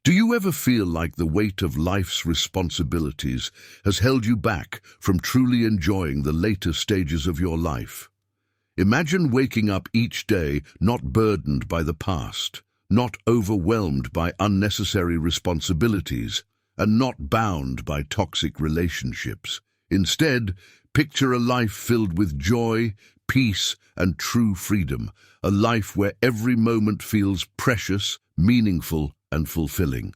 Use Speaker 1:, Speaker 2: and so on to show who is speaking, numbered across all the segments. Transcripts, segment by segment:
Speaker 1: Do you ever feel like the weight of life's responsibilities has held you back from truly enjoying the later stages of your life? Imagine waking up each day not burdened by the past, not overwhelmed by unnecessary responsibilities, and not bound by toxic relationships. Instead, picture a life filled with joy, peace, and true freedom, a life where every moment feels precious, meaningful, and fulfilling.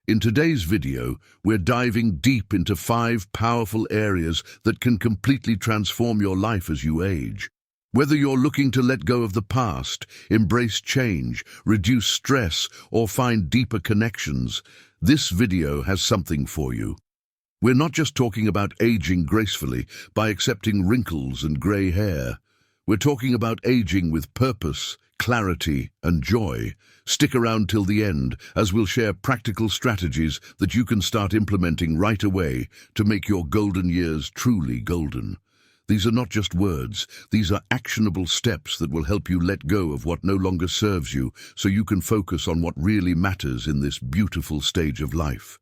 Speaker 1: In today's video, we're diving deep into 5 powerful areas that can completely transform your life as you age. Whether you're looking to let go of the past, embrace change, reduce stress, or find deeper connections, this video has something for you. We're not just talking about aging gracefully by accepting wrinkles and gray hair. We're talking about aging with purpose, clarity, and joy. Stick around till the end, as we'll share practical strategies that you can start implementing right away to make your golden years truly golden. These are not just words, these are actionable steps that will help you let go of what no longer serves you so you can focus on what really matters in this beautiful stage of life.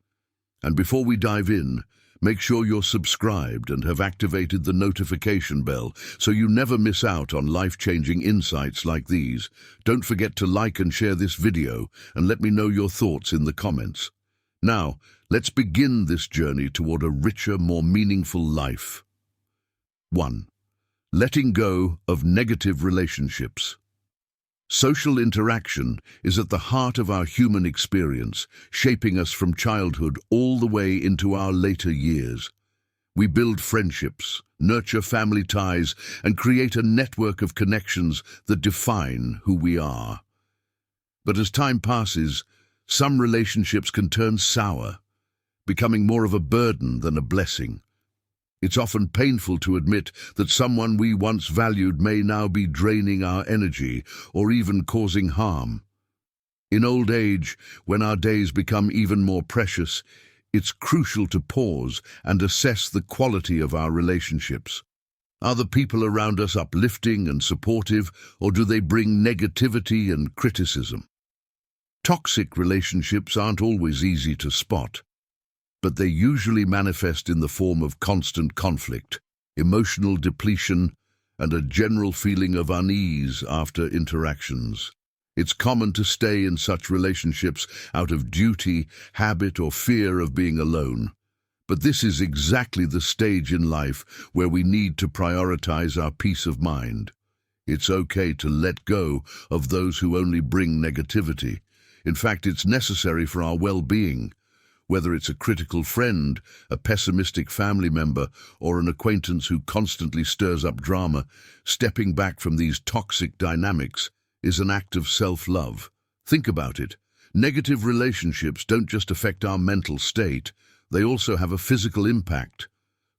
Speaker 1: And before we dive in, make sure you're subscribed and have activated the notification bell so you never miss out on life-changing insights like these. Don't forget to like and share this video and let me know your thoughts in the comments. Now, let's begin this journey toward a richer, more meaningful life. 1. Letting go of negative relationships. Social interaction is at the heart of our human experience, shaping us from childhood all the way into our later years. We build friendships, nurture family ties, and create a network of connections that define who we are. But as time passes, some relationships can turn sour, becoming more of a burden than a blessing. It's often painful to admit that someone we once valued may now be draining our energy or even causing harm. In old age, when our days become even more precious, it's crucial to pause and assess the quality of our relationships. Are the people around us uplifting and supportive, or do they bring negativity and criticism? Toxic relationships aren't always easy to spot, but they usually manifest in the form of constant conflict, emotional depletion, and a general feeling of unease after interactions. It's common to stay in such relationships out of duty, habit, or fear of being alone. But this is exactly the stage in life where we need to prioritize our peace of mind. It's okay to let go of those who only bring negativity. In fact, it's necessary for our well-being. Whether it's a critical friend, a pessimistic family member, or an acquaintance who constantly stirs up drama, stepping back from these toxic dynamics is an act of self-love. Think about it. Negative relationships don't just affect our mental state, they also have a physical impact.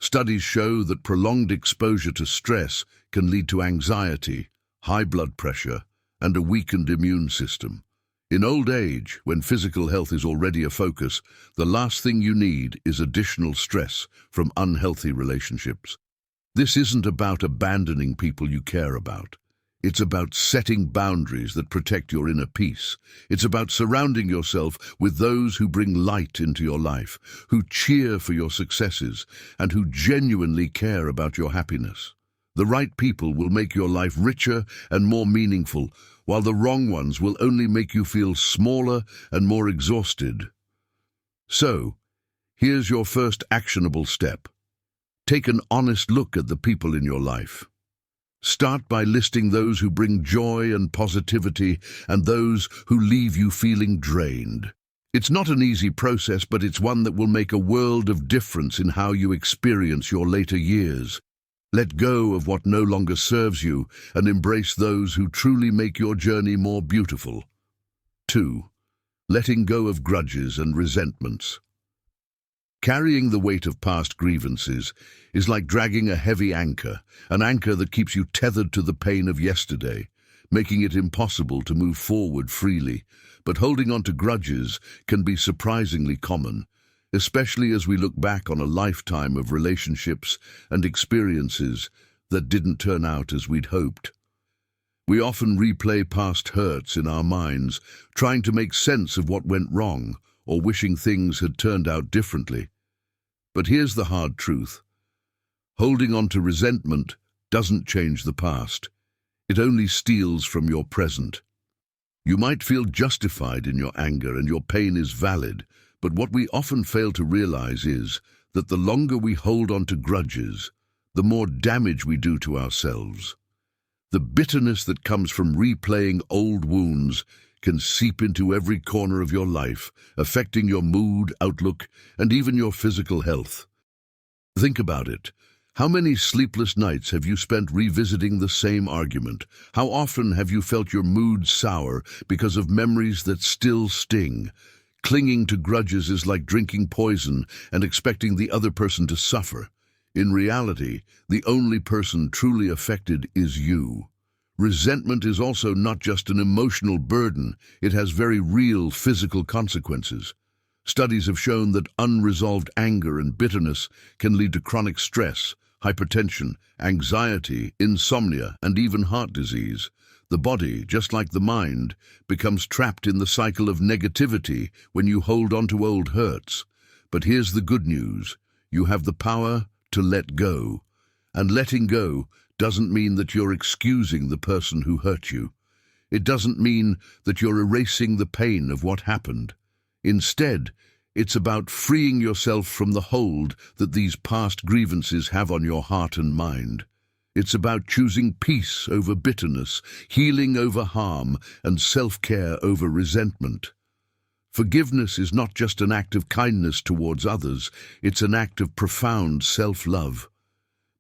Speaker 1: Studies show that prolonged exposure to stress can lead to anxiety, high blood pressure, and a weakened immune system. In old age, when physical health is already a focus, the last thing you need is additional stress from unhealthy relationships. This isn't about abandoning people you care about. It's about setting boundaries that protect your inner peace. It's about surrounding yourself with those who bring light into your life, who cheer for your successes, and who genuinely care about your happiness. The right people will make your life richer and more meaningful, while the wrong ones will only make you feel smaller and more exhausted. So, here's your first actionable step. Take an honest look at the people in your life. Start by listing those who bring joy and positivity and those who leave you feeling drained. It's not an easy process, but it's one that will make a world of difference in how you experience your later years. Let go of what no longer serves you and embrace those who truly make your journey more beautiful. 2. Letting go of grudges and resentments. Carrying the weight of past grievances is like dragging a heavy anchor, an anchor that keeps you tethered to the pain of yesterday, making it impossible to move forward freely. But holding on to grudges can be surprisingly common, especially as we look back on a lifetime of relationships and experiences that didn't turn out as we'd hoped. We often replay past hurts in our minds, trying to make sense of what went wrong or wishing things had turned out differently. But here's the hard truth. Holding on to resentment doesn't change the past. It only steals from your present. You might feel justified in your anger and your pain is valid, but what we often fail to realize is that the longer we hold on to grudges, the more damage we do to ourselves. The bitterness that comes from replaying old wounds can seep into every corner of your life, affecting your mood, outlook, and even your physical health. Think about it. How many sleepless nights have you spent revisiting the same argument? How often have you felt your mood sour because of memories that still sting? Clinging to grudges is like drinking poison and expecting the other person to suffer. In reality, the only person truly affected is you. Resentment is also not just an emotional burden, it has very real physical consequences. Studies have shown that unresolved anger and bitterness can lead to chronic stress, hypertension, anxiety, insomnia, and even heart disease. The body, just like the mind, becomes trapped in the cycle of negativity when you hold on to old hurts. But here's the good news. You have the power to let go. And letting go doesn't mean that you're excusing the person who hurt you. It doesn't mean that you're erasing the pain of what happened. Instead, it's about freeing yourself from the hold that these past grievances have on your heart and mind. It's about choosing peace over bitterness, healing over harm, and self-care over resentment. Forgiveness is not just an act of kindness towards others, it's an act of profound self-love.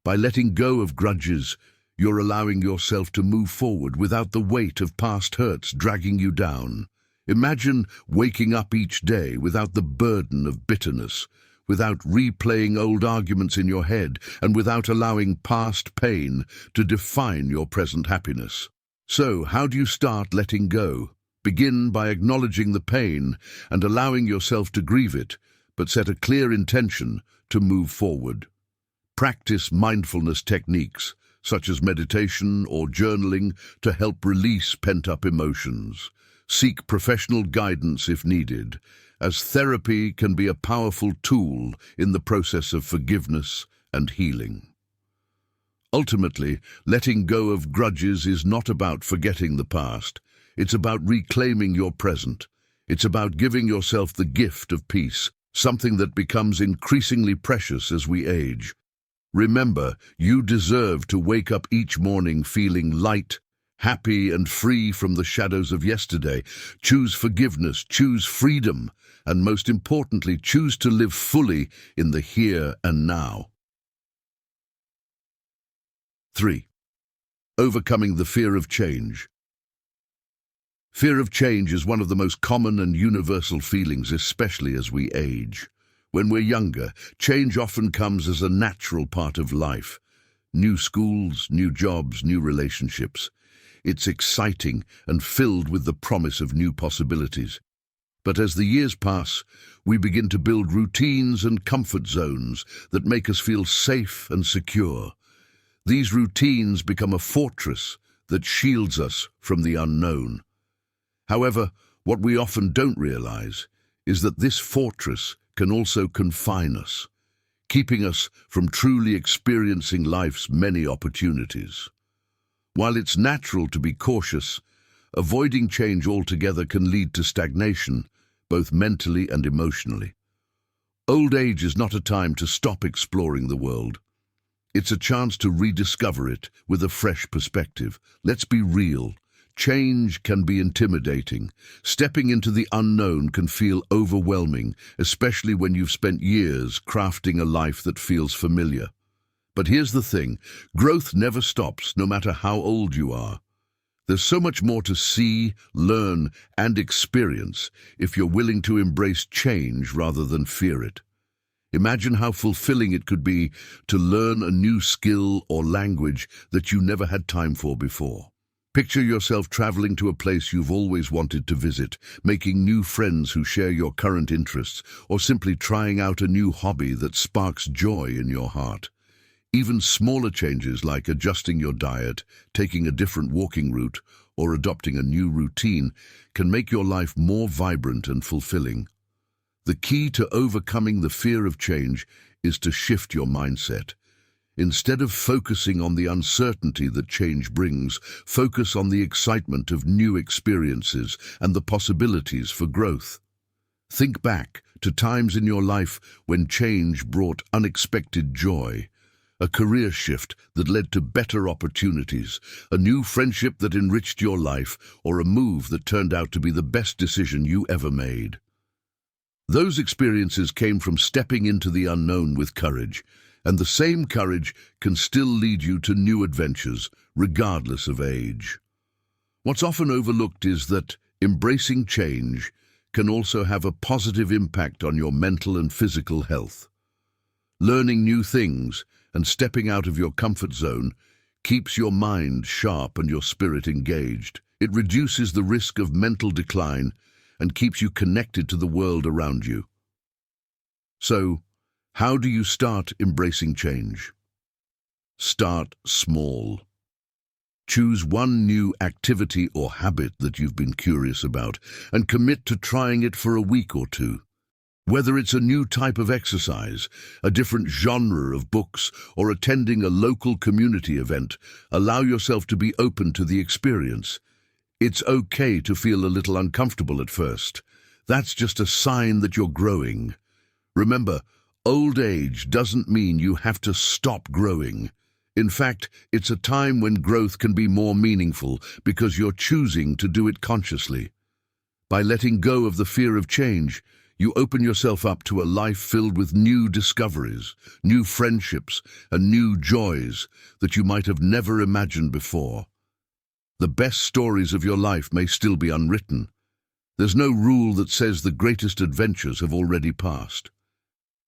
Speaker 1: By letting go of grudges, you're allowing yourself to move forward without the weight of past hurts dragging you down. Imagine waking up each day without the burden of bitterness, without replaying old arguments in your head, and without allowing past pain to define your present happiness. So, how do you start letting go? Begin by acknowledging the pain and allowing yourself to grieve it, but set a clear intention to move forward. Practice mindfulness techniques, such as meditation or journaling, to help release pent-up emotions. Seek professional guidance if needed, as therapy can be a powerful tool in the process of forgiveness and healing. Ultimately, letting go of grudges is not about forgetting the past. It's about reclaiming your present. It's about giving yourself the gift of peace, something that becomes increasingly precious as we age. Remember, you deserve to wake up each morning feeling light, happy and free from the shadows of yesterday. Choose forgiveness, choose freedom, and most importantly, choose to live fully in the here and now. 3. Overcoming the fear of change. Fear of change is one of the most common and universal feelings, especially as we age. When we're younger, change often comes as a natural part of life. New schools, new jobs, new relationships. It's exciting and filled with the promise of new possibilities. But as the years pass, we begin to build routines and comfort zones that make us feel safe and secure. These routines become a fortress that shields us from the unknown. However, what we often don't realize is that this fortress can also confine us, keeping us from truly experiencing life's many opportunities. While it's natural to be cautious, avoiding change altogether can lead to stagnation, both mentally and emotionally. Old age is not a time to stop exploring the world. It's a chance to rediscover it with a fresh perspective. Let's be real. Change can be intimidating. Stepping into the unknown can feel overwhelming, especially when you've spent years crafting a life that feels familiar. But here's the thing, growth never stops, no matter how old you are. There's so much more to see, learn, and experience if you're willing to embrace change rather than fear it. Imagine how fulfilling it could be to learn a new skill or language that you never had time for before. Picture yourself traveling to a place you've always wanted to visit, making new friends who share your current interests, or simply trying out a new hobby that sparks joy in your heart. Even smaller changes like adjusting your diet, taking a different walking route, or adopting a new routine can make your life more vibrant and fulfilling. The key to overcoming the fear of change is to shift your mindset. Instead of focusing on the uncertainty that change brings, focus on the excitement of new experiences and the possibilities for growth. Think back to times in your life when change brought unexpected joy, a career shift that led to better opportunities, a new friendship that enriched your life, or a move that turned out to be the best decision you ever made. Those experiences came from stepping into the unknown with courage, and the same courage can still lead you to new adventures, regardless of age. What's often overlooked is that embracing change can also have a positive impact on your mental and physical health. Learning new things and stepping out of your comfort zone keeps your mind sharp and your spirit engaged. It reduces the risk of mental decline and keeps you connected to the world around you. So, how do you start embracing change? Start small. Choose one new activity or habit that you've been curious about and commit to trying it for a week or two. Whether it's a new type of exercise, a different genre of books, or attending a local community event, allow yourself to be open to the experience. It's okay to feel a little uncomfortable at first. That's just a sign that you're growing. Remember, old age doesn't mean you have to stop growing. In fact, it's a time when growth can be more meaningful because you're choosing to do it consciously. By letting go of the fear of change, you open yourself up to a life filled with new discoveries, new friendships, and new joys that you might have never imagined before. The best stories of your life may still be unwritten. There's no rule that says the greatest adventures have already passed.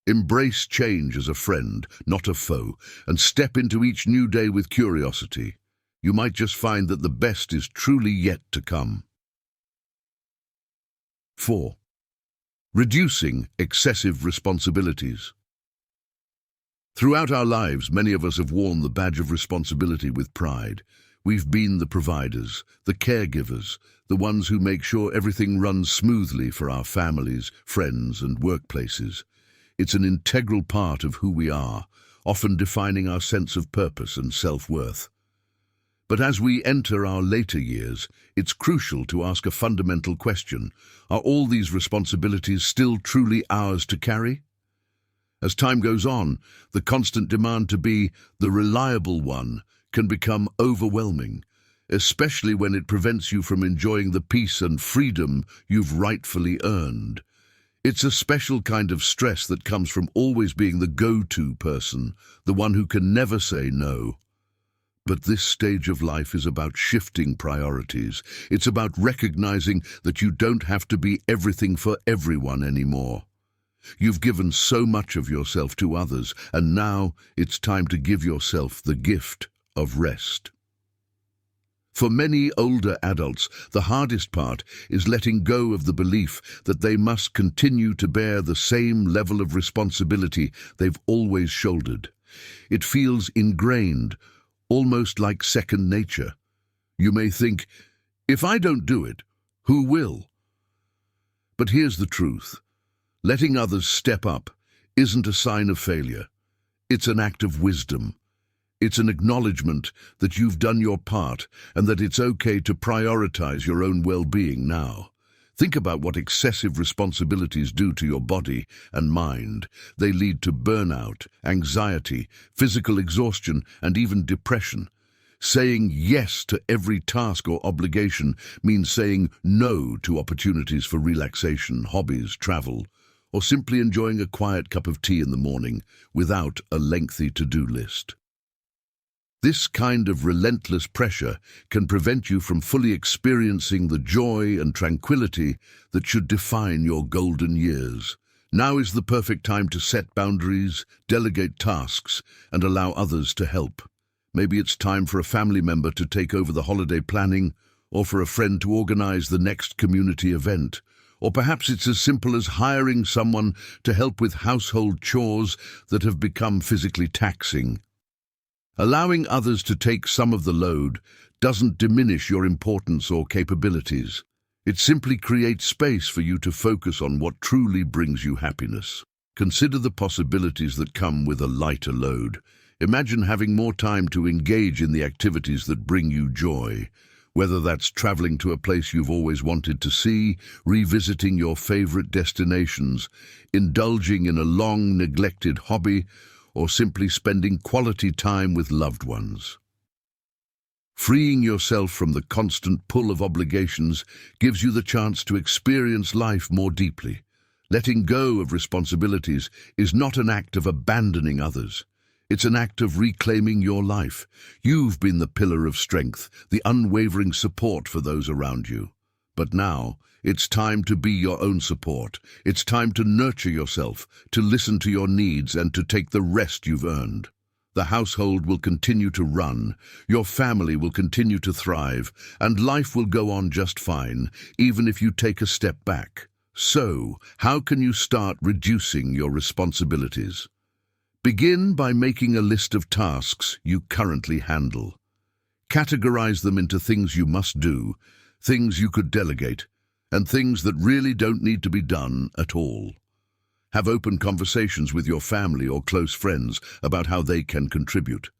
Speaker 1: Embrace change as a friend, not a foe, and step into each new day with curiosity. You might just find that the best is truly yet to come. 4. Reducing excessive responsibilities. Throughout our lives, many of us have worn the badge of responsibility with pride. We've been the providers, the caregivers, the ones who make sure everything runs smoothly for our families, friends, and workplaces. It's an integral part of who we are, often defining our sense of purpose and self-worth. But as we enter our later years, it's crucial to ask a fundamental question. Are all these responsibilities still truly ours to carry? As time goes on, the constant demand to be the reliable one can become overwhelming, especially when it prevents you from enjoying the peace and freedom you've rightfully earned. It's a special kind of stress that comes from always being the go-to person, the one who can never say no. But this stage of life is about shifting priorities. It's about recognizing that you don't have to be everything for everyone anymore. You've given so much of yourself to others, and now it's time to give yourself the gift of rest. For many older adults, the hardest part is letting go of the belief that they must continue to bear the same level of responsibility they've always shouldered. It feels ingrained, almost like second nature. You may think, if I don't do it, who will? But here's the truth. Letting others step up isn't a sign of failure. It's an act of wisdom. It's an acknowledgement that you've done your part and that it's okay to prioritize your own well-being now. Think about what excessive responsibilities do to your body and mind. They lead to burnout, anxiety, physical exhaustion, and even depression. Saying yes to every task or obligation means saying no to opportunities for relaxation, hobbies, travel, or simply enjoying a quiet cup of tea in the morning without a lengthy to-do list. This kind of relentless pressure can prevent you from fully experiencing the joy and tranquility that should define your golden years. Now is the perfect time to set boundaries, delegate tasks, and allow others to help. Maybe it's time for a family member to take over the holiday planning, or for a friend to organize the next community event. Or perhaps it's as simple as hiring someone to help with household chores that have become physically taxing. Allowing others to take some of the load doesn't diminish your importance or capabilities. It simply creates space for you to focus on what truly brings you happiness. Consider the possibilities that come with a lighter load. Imagine having more time to engage in the activities that bring you joy, whether that's traveling to a place you've always wanted to see, revisiting your favorite destinations, indulging in a long-neglected hobby, or simply spending quality time with loved ones. Freeing yourself from the constant pull of obligations gives you the chance to experience life more deeply. Letting go of responsibilities is not an act of abandoning others. It's an act of reclaiming your life. You've been the pillar of strength, the unwavering support for those around you. But now, it's time to be your own support. It's time to nurture yourself, to listen to your needs, and to take the rest you've earned. The household will continue to run, your family will continue to thrive, and life will go on just fine, even if you take a step back. So, how can you start reducing your responsibilities? Begin by making a list of tasks you currently handle. Categorize them into things you must do, things you could delegate, and things that really don't need to be done at all. Have open conversations with your family or close friends about how they can contribute.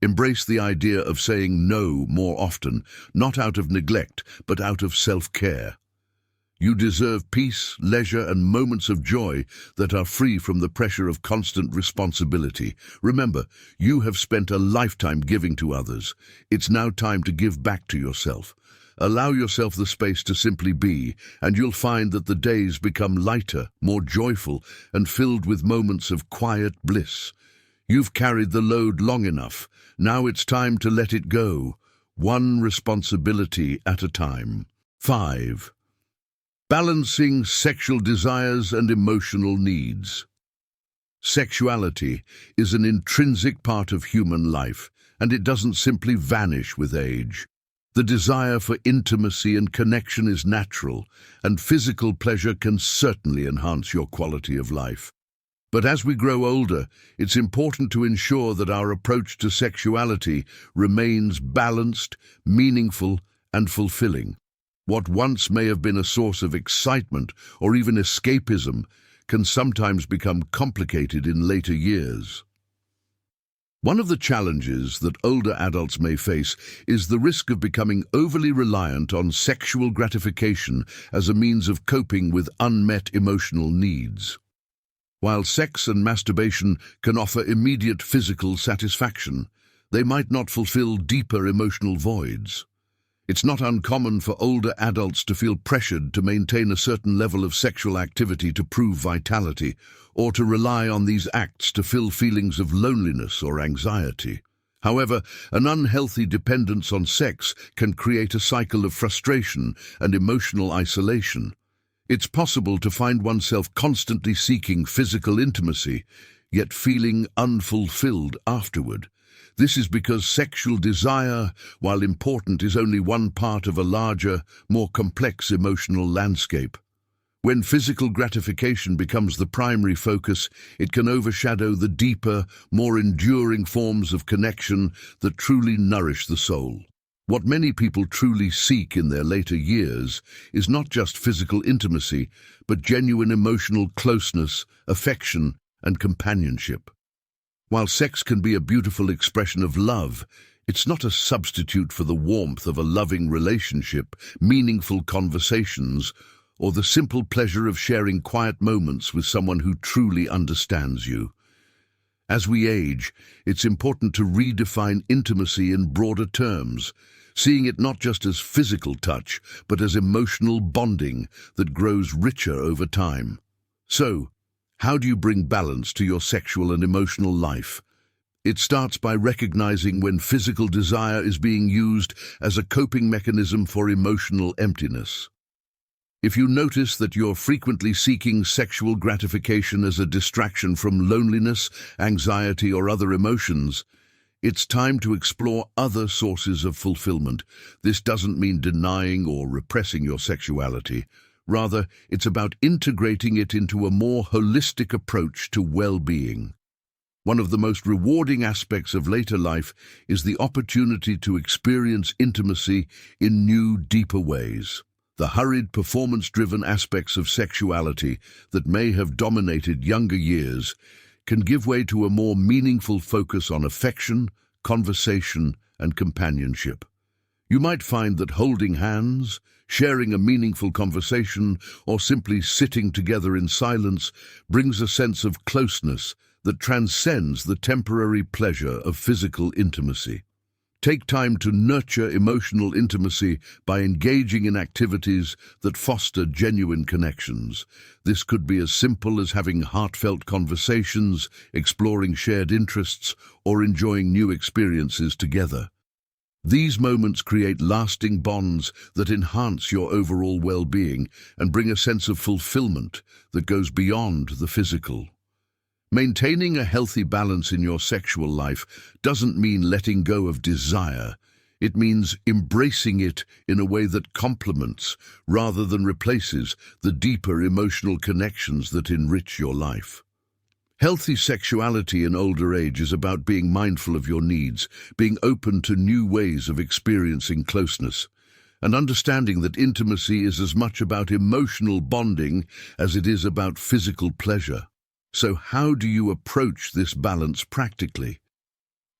Speaker 1: Embrace the idea of saying no more often, not out of neglect, but out of self-care. You deserve peace, leisure, and moments of joy that are free from the pressure of constant responsibility. Remember, you have spent a lifetime giving to others. It's now time to give back to yourself. Allow yourself the space to simply be, and you'll find that the days become lighter, more joyful, and filled with moments of quiet bliss. You've carried the load long enough. Now it's time to let it go, one responsibility at a time. 5. Balancing sexual desires and emotional needs. Sexuality is an intrinsic part of human life, and it doesn't simply vanish with age. The desire for intimacy and connection is natural, and physical pleasure can certainly enhance your quality of life. But as we grow older, it's important to ensure that our approach to sexuality remains balanced, meaningful, and fulfilling. What once may have been a source of excitement or even escapism can sometimes become complicated in later years. One of the challenges that older adults may face is the risk of becoming overly reliant on sexual gratification as a means of coping with unmet emotional needs. While sex and masturbation can offer immediate physical satisfaction, they might not fulfill deeper emotional voids. It's not uncommon for older adults to feel pressured to maintain a certain level of sexual activity to prove vitality, or to rely on these acts to fill feelings of loneliness or anxiety. However, an unhealthy dependence on sex can create a cycle of frustration and emotional isolation. It's possible to find oneself constantly seeking physical intimacy, yet feeling unfulfilled afterward. This is because sexual desire, while important, is only one part of a larger, more complex emotional landscape. When physical gratification becomes the primary focus, it can overshadow the deeper, more enduring forms of connection that truly nourish the soul. What many people truly seek in their later years is not just physical intimacy, but genuine emotional closeness, affection, and companionship. While sex can be a beautiful expression of love, it's not a substitute for the warmth of a loving relationship, meaningful conversations, or the simple pleasure of sharing quiet moments with someone who truly understands you. As we age, it's important to redefine intimacy in broader terms, seeing it not just as physical touch, but as emotional bonding that grows richer over time. So, how do you bring balance to your sexual and emotional life? It starts by recognizing when physical desire is being used as a coping mechanism for emotional emptiness. If you notice that you're frequently seeking sexual gratification as a distraction from loneliness, anxiety, or other emotions, it's time to explore other sources of fulfillment. This doesn't mean denying or repressing your sexuality. Rather, it's about integrating it into a more holistic approach to well-being. One of the most rewarding aspects of later life is the opportunity to experience intimacy in new, deeper ways. The hurried, performance-driven aspects of sexuality that may have dominated younger years can give way to a more meaningful focus on affection, conversation, and companionship. You might find that holding hands, sharing a meaningful conversation, or simply sitting together in silence brings a sense of closeness that transcends the temporary pleasure of physical intimacy. Take time to nurture emotional intimacy by engaging in activities that foster genuine connections. This could be as simple as having heartfelt conversations, exploring shared interests, or enjoying new experiences together. These moments create lasting bonds that enhance your overall well-being and bring a sense of fulfillment that goes beyond the physical. Maintaining a healthy balance in your sexual life doesn't mean letting go of desire. It means embracing it in a way that complements, rather than replaces, the deeper emotional connections that enrich your life. Healthy sexuality in older age is about being mindful of your needs, being open to new ways of experiencing closeness, and understanding that intimacy is as much about emotional bonding as it is about physical pleasure. So how do you approach this balance practically?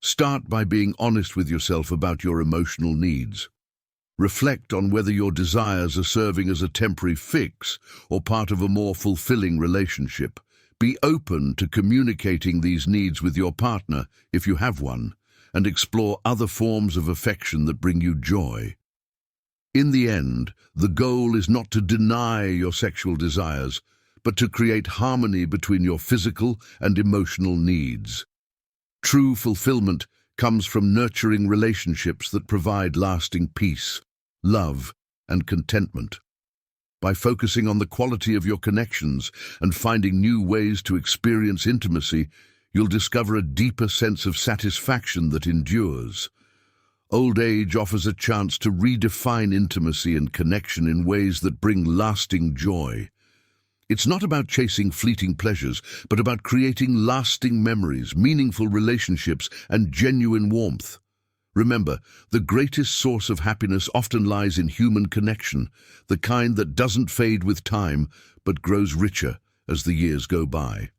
Speaker 1: Start by being honest with yourself about your emotional needs. Reflect on whether your desires are serving as a temporary fix or part of a more fulfilling relationship. Be open to communicating these needs with your partner, if you have one, and explore other forms of affection that bring you joy. In the end, the goal is not to deny your sexual desires, but to create harmony between your physical and emotional needs. True fulfillment comes from nurturing relationships that provide lasting peace, love, and contentment. By focusing on the quality of your connections and finding new ways to experience intimacy, you'll discover a deeper sense of satisfaction that endures. Old age offers a chance to redefine intimacy and connection in ways that bring lasting joy. It's not about chasing fleeting pleasures, but about creating lasting memories, meaningful relationships, and genuine warmth. Remember, the greatest source of happiness often lies in human connection, the kind that doesn't fade with time, but grows richer as the years go by.